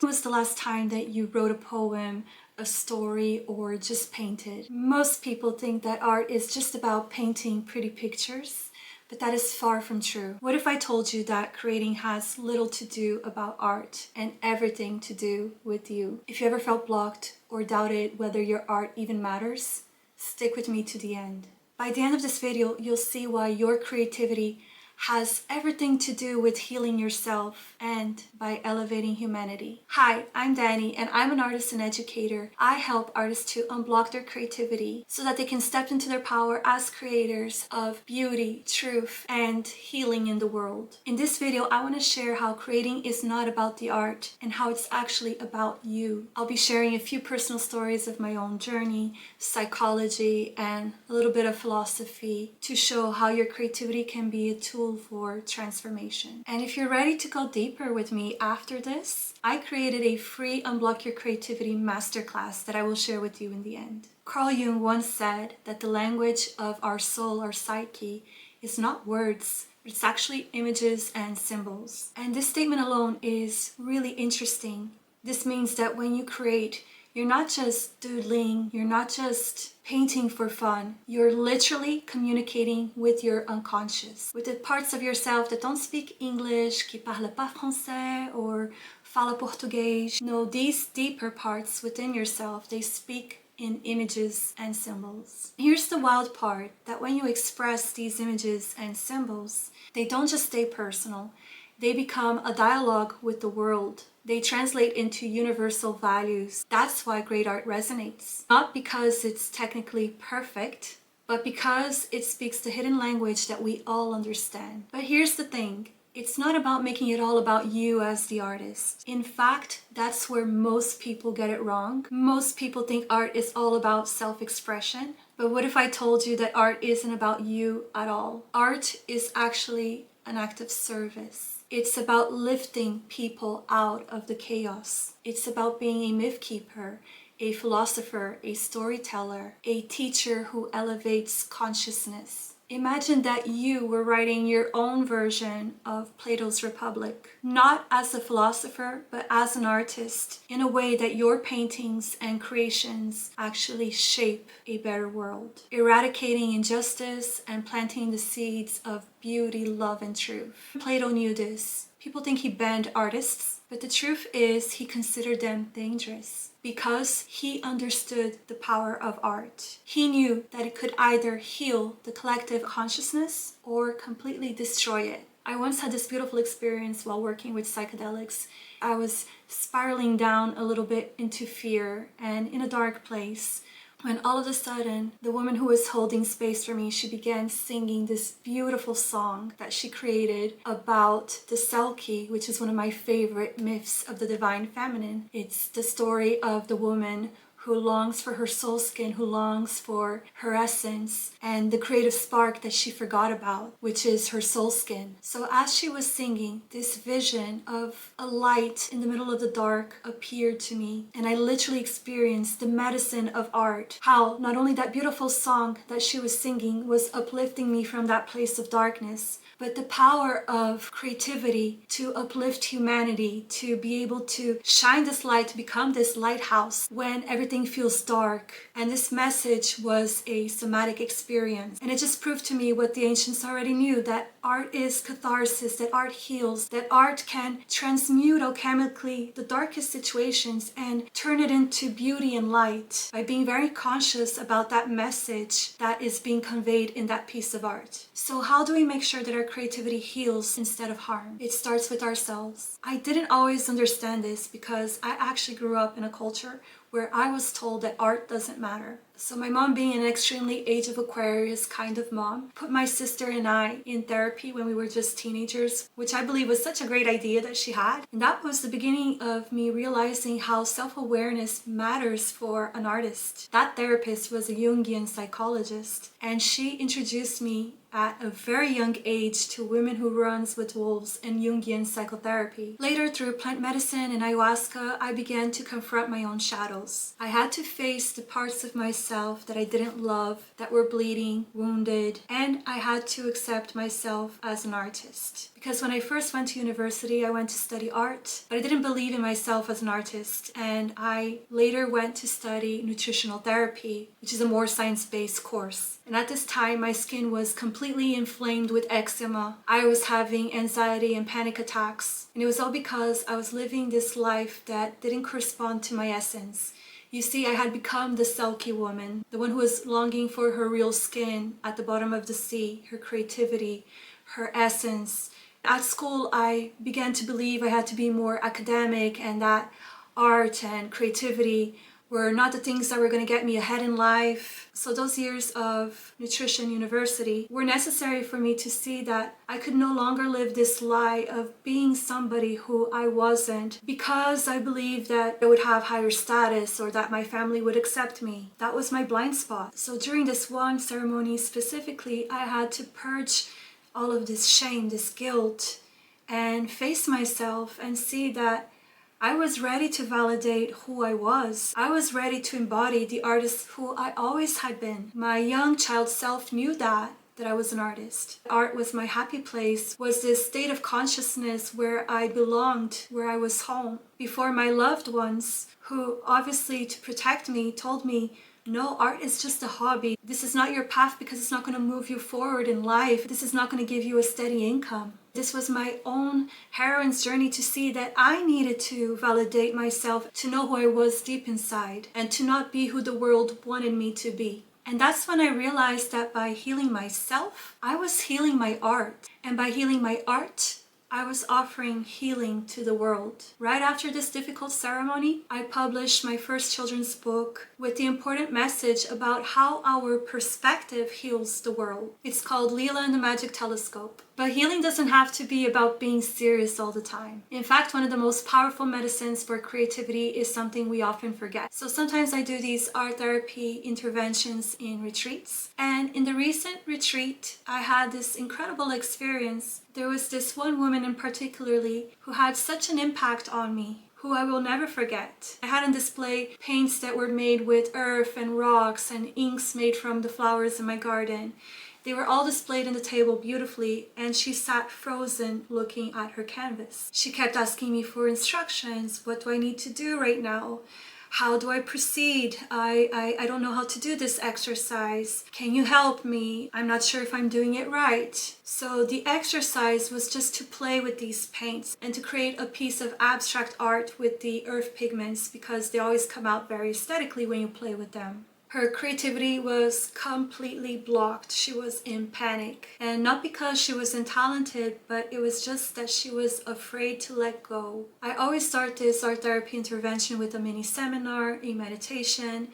When was the last time that you wrote a poem, a story, or just painted? Most people think that art is just about painting pretty pictures, but that is far from true. What if I told you that creating has little to do about art and everything to do with you? If you ever felt blocked or doubted whether your art even matters, stick with me to the end. By the end of this video, you'll see why your creativity has everything to do with healing yourself and by elevating humanity. Hi, I'm Dani and I'm an artist and educator. I help artists to unblock their creativity so that they can step into their power as creators of beauty, truth, and healing in the world. In this video, I want to share how creating is not about the art and how it's actually about you. I'll be sharing a few personal stories of my own journey, psychology, and a little bit of philosophy to show how your creativity can be a tool for transformation. And if you're ready to go deeper with me after this, I created a free Unblock Your Creativity masterclass that I will share with you in the end. Carl Jung once said that the language of our soul or psyche is not words, it's actually images and symbols. And this statement alone is really interesting. This means that when you create, you're not just doodling, you're not just painting for fun, you're literally communicating with your unconscious, with the parts of yourself that don't speak English, qui parle pas français, or fala português. No, these deeper parts within yourself, they speak in images and symbols. Here's the wild part, that when you express these images and symbols, they don't just stay personal, they become a dialogue with the world. They translate into universal values. That's why great art resonates. Not because it's technically perfect, but because it speaks the hidden language that we all understand. But here's the thing. It's not about making it all about you as the artist. In fact, that's where most people get it wrong. Most people think art is all about self-expression. But what if I told you that art isn't about you at all? Art is actually an act of service. It's about lifting people out of the chaos. It's about being a myth keeper, a philosopher, a storyteller, a teacher who elevates consciousness. Imagine that you were writing your own version of Plato's Republic, not as a philosopher, but as an artist, in a way that your paintings and creations actually shape a better world, eradicating injustice and planting the seeds of beauty, love, and truth. Plato knew this. People think he banned artists, but the truth is he considered them dangerous because he understood the power of art. He knew that it could either heal the collective consciousness or completely destroy it. I once had this beautiful experience while working with psychedelics. I was spiraling down a little bit into fear and in a dark place, when all of a sudden, the woman who was holding space for me, she began singing this beautiful song that she created about the Selkie, which is one of my favorite myths of the divine feminine. It's the story of the woman who longs for her soul skin, who longs for her essence, and the creative spark that she forgot about, which is her soul skin. So as she was singing, this vision of a light in the middle of the dark appeared to me, and I literally experienced the medicine of art. How not only that beautiful song that she was singing was uplifting me from that place of darkness, but the power of creativity to uplift humanity, to be able to shine this light, to become this lighthouse when everything feels dark. And this message was a somatic experience. And it just proved to me what the ancients already knew, that art is catharsis, that art heals, that art can transmute alchemically the darkest situations and turn it into beauty and light by being very conscious about that message that is being conveyed in that piece of art. So how do we make sure that our creativity heals instead of harm? It starts with ourselves. I didn't always understand this because I actually grew up in a culture where I was told that art doesn't matter. So my mom, being an extremely Age of Aquarius kind of mom, put my sister and I in therapy when we were just teenagers, which I believe was such a great idea that she had. And that was the beginning of me realizing how self-awareness matters for an artist. That therapist was a Jungian psychologist, and she introduced me at a very young age to Women Who Runs with Wolves and Jungian psychotherapy. Later, through plant medicine and ayahuasca, I began to confront my own shadows. I had to face the parts of myself that I didn't love, that were bleeding, wounded, and I had to accept myself as an artist. Because when I first went to university, I went to study art, but I didn't believe in myself as an artist. And I later went to study nutritional therapy, which is a more science-based course. And at this time, my skin was completely inflamed with eczema. I was having anxiety and panic attacks. And it was all because I was living this life that didn't correspond to my essence. You see, I had become the Selkie woman, the one who was longing for her real skin at the bottom of the sea, her creativity, her essence. At school, I began to believe I had to be more academic and that art and creativity were not the things that were going to get me ahead in life. So those years of nutrition university were necessary for me to see that I could no longer live this lie of being somebody who I wasn't because I believed that I would have higher status or that my family would accept me. That was my blind spot. So during this one ceremony specifically, I had to purge all of this shame, this guilt, and face myself and see that I was ready to validate who I was. I was ready to embody the artist who I always had been. My young child self knew that I was an artist. Art was my happy place, was this state of consciousness where I belonged, where I was home. Before my loved ones, who obviously to protect me, told me, no, art is just a hobby. This is not your path because it's not going to move you forward in life. This is not going to give you a steady income. This was my own heroine's journey to see that I needed to validate myself, to know who I was deep inside, and to not be who the world wanted me to be. And that's when I realized that by healing myself, I was healing my art. And by healing my art, I was offering healing to the world. Right after this difficult ceremony, I published my first children's book with the important message about how our perspective heals the world. It's called Leela and the Magic Telescope. But healing doesn't have to be about being serious all the time. In fact, one of the most powerful medicines for creativity is something we often forget. So sometimes I do these art therapy interventions in retreats. And in the recent retreat, I had this incredible experience. There was this one woman in particularly who had such an impact on me, who I will never forget. I had on display paints that were made with earth and rocks and inks made from the flowers in my garden. They were all displayed on the table beautifully, and she sat frozen looking at her canvas. She kept asking me for instructions. What do I need to do right now? How do I proceed? I don't know how to do this exercise. Can you help me? I'm not sure if I'm doing it right. So the exercise was just to play with these paints and to create a piece of abstract art with the earth pigments because they always come out very aesthetically when you play with them. Her creativity was completely blocked. She was in panic. And not because she wasn't talented, but it was just that she was afraid to let go. I always start this art therapy intervention with a mini seminar, a meditation,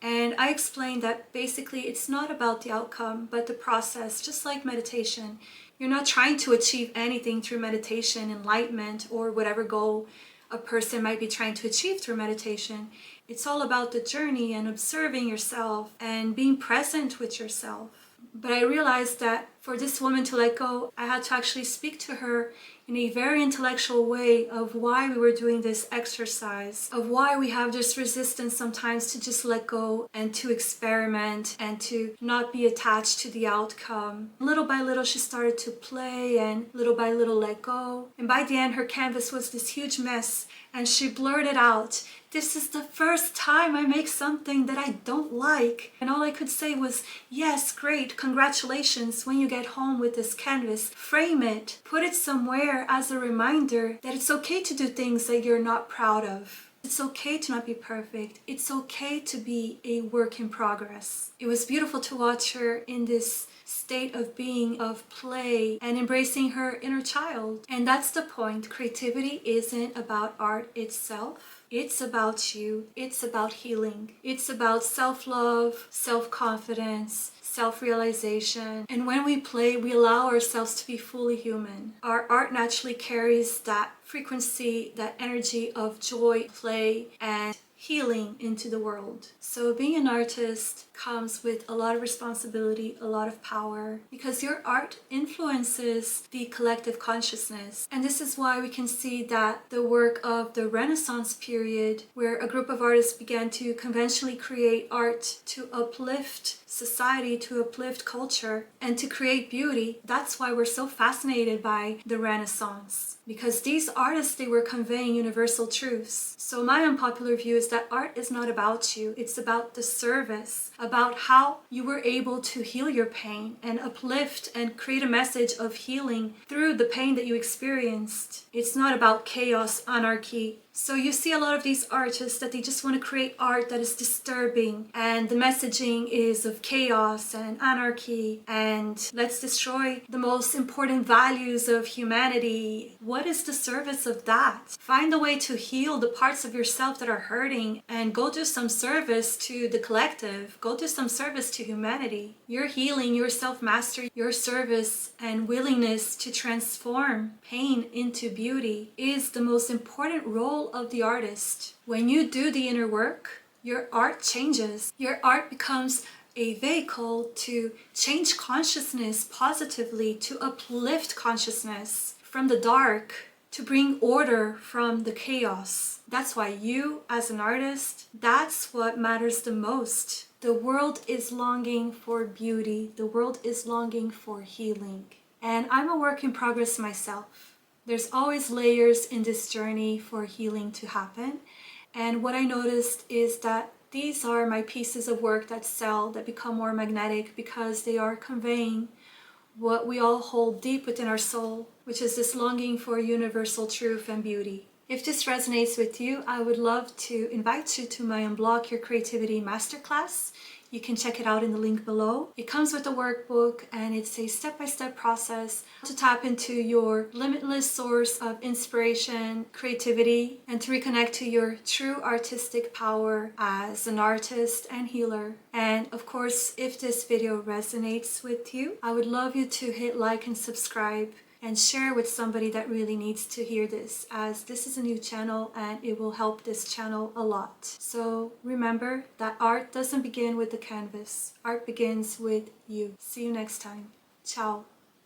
and I explained that basically it's not about the outcome, but the process, just like meditation. You're not trying to achieve anything through meditation, enlightenment, or whatever goal a person might be trying to achieve through meditation. It's all about the journey and observing yourself and being present with yourself. But I realized that for this woman to let go, I had to actually speak to her in a very intellectual way of why we were doing this exercise, of why we have this resistance sometimes to just let go and to experiment and to not be attached to the outcome. Little by little, she started to play and little by little let go. And by the end, her canvas was this huge mess and she blurted out, "This is the first time I make something that I don't like." And all I could say was, "Yes, great, congratulations. When you get home with this canvas, frame it, put it somewhere as a reminder that it's okay to do things that you're not proud of. It's okay to not be perfect. It's okay to be a work in progress." It was beautiful to watch her in this state of being, of play, and embracing her inner child. And that's the point. Creativity isn't about art itself. It's about you. It's about healing. It's about self-love, self-confidence, self-realization. And when we play, we allow ourselves to be fully human. Our art naturally carries that frequency, that energy of joy, play, and healing into the world. So being an artist comes with a lot of responsibility, a lot of power, because your art influences the collective consciousness. And this is why we can see that the work of the Renaissance period, where a group of artists began to conventionally create art to uplift society, to uplift culture, and to create beauty. That's why we're so fascinated by the Renaissance, because these artists, they were conveying universal truths. So my unpopular view is that art is not about you. It's about the service, about how you were able to heal your pain and uplift and create a message of healing through the pain that you experienced. It's not about chaos, anarchy. So you see a lot of these artists that they just want to create art that is disturbing, and the messaging is of chaos and anarchy and let's destroy the most important values of humanity. What is the service of that? Find a way to heal the parts of yourself that are hurting and go do some service to the collective. Go do some service to humanity. Your healing, your self-mastery, your service and willingness to transform pain into beauty is the most important role of the artist. When you do the inner work, your art changes. Your art becomes a vehicle to change consciousness positively, to uplift consciousness from the dark, to bring order from the chaos. That's why you, as an artist, that's what matters the most. The world is longing for beauty. The world is longing for healing. And I'm a work in progress myself. There's always layers in this journey for healing to happen. And what I noticed is that these are my pieces of work that sell, that become more magnetic because they are conveying what we all hold deep within our soul, which is this longing for universal truth and beauty. If this resonates with you, I would love to invite you to my Unblock Your Creativity masterclass. You can check it out in the link below. It comes with a workbook and it's a step-by-step process to tap into your limitless source of inspiration, creativity, and to reconnect to your true artistic power as an artist and healer. And of course, if this video resonates with you, I would love you to hit like and subscribe and share with somebody that really needs to hear this, as this is a new channel and it will help this channel a lot. So remember that art doesn't begin with the canvas. Art begins with you. See you next time. Ciao.